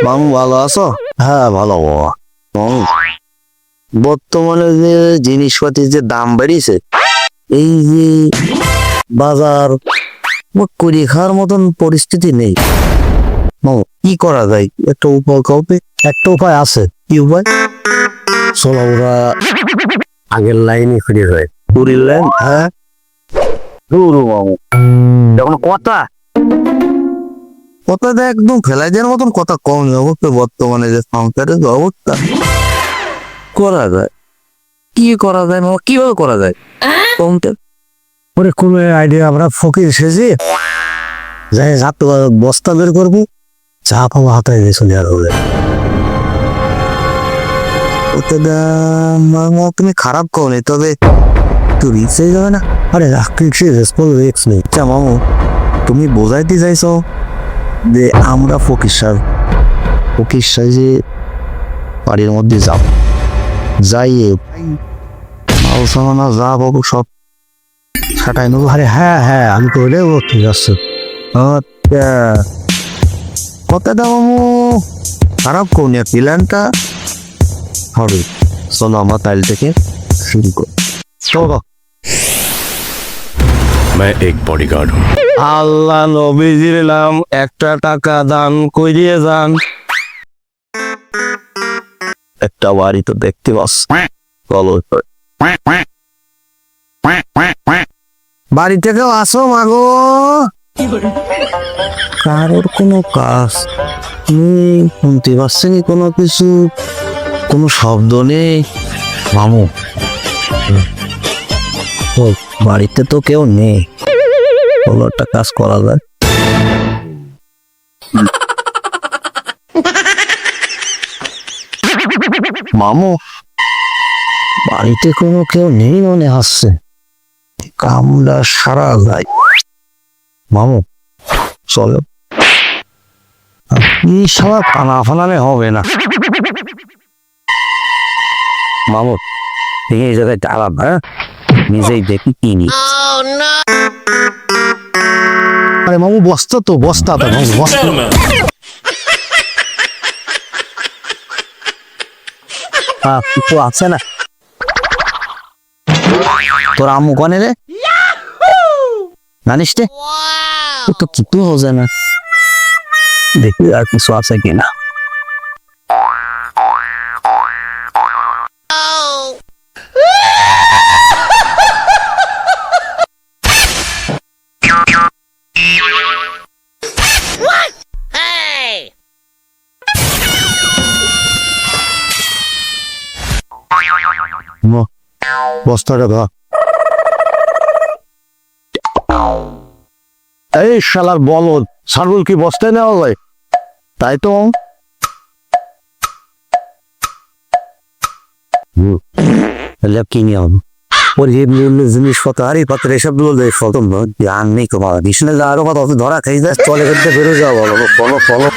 মামু ভালো আছো? হ্যাঁ ভালো বাবা। মামু, বর্তমানে যে জিনিসপাতির যে দাম বেড়েছে, এই যে বাজার করে খাওয়ার মতন পরিস্থিতি নেই। মামু কি করা যায়, একটা উপায় কাউকে? একটা উপায় আছে। কি উপায়? চলো ওরা আগের লাইনে ফিরে যায়। পুরীর লাইন? হ্যাঁ মামু, যখন কথা কথাটা একদম ফেলাই দেওয়ার মতন কথা কম অবস্থা। বর্তমানে যে সংসারের যে অবস্থা, করা যায় কি করা যায় মামা, কিভাবে করা যায় কমতে? ওরে কোনো আইডিয়া, আমরা ফকির সেজে যাই হাত বস্তা বের করবো, চা পাবো হাতায় দিয়ে চলে আর হলে। মামা তুমি খারাপ কওনি, তবে একটু রিক্স হয়ে যাবে না? আরে রিক্স নেই। আচ্ছা মামু, তুমি বোঝাইতে চাইছো যে আমরা ফকির সাজে বাড়ির মধ্যে যাব, যাইয়ে মাল সামানা যা পাবো সব ছাটাই নেবো? আরে হ্যাঁ হ্যাঁ, আমি করলে ও ঠিক আছে। আচ্ছা কথাটা মামু খারাপ কওনি, প্ল্যানটা হবে। চলো আমার তাইল থেকে শুরু কর। চলো। मैं एक बॉडीगार्ड हूँ। আল্লাহ নবীজির নাম, একটা টাকা দান করিয়ে যান। একটা বাড়ি তো দেখতে পাস, চলো বাড়ি থেকেও আসো মাগো। কারোর কোনো কাজ নেই, শুনতে পাচ্ছেনি কোনো কিছু, কোনো শব্দ নেই। মামু ও বাড়িতে তো কেউ নেই, কোনো একটা কাজ করা যায়। মামু বাড়িতে কোনো কেউ নেই মনে আসছে, কামড়া সারা যায়। মামু চলো, এই সব ফানা ফানালে হবে না। মামু এই জায়গায় দাঁড়ান, হ্যাঁ নিজেই দেখি কিনি। আরে মামু বস্তা তো, বস্তা তো মামু, বস্তা। কিছু আছে না তোর আম্মু কনে রে, জানিস রে? তো কিছু হচ্ছে না, দেখি আর কিছু আছে কিনা। বস্তাটা ধর। এই শালার বলদ, ছাগল কি বস্তায় নেওয়া যায়? তাই তো কিনে হবে জিনিসপত্র, হারি পাত্র এসব আর নেই। আরো কথা ধরা খাই যায়, চলে বেরো যাওয়া বলো, ফলো ফলো।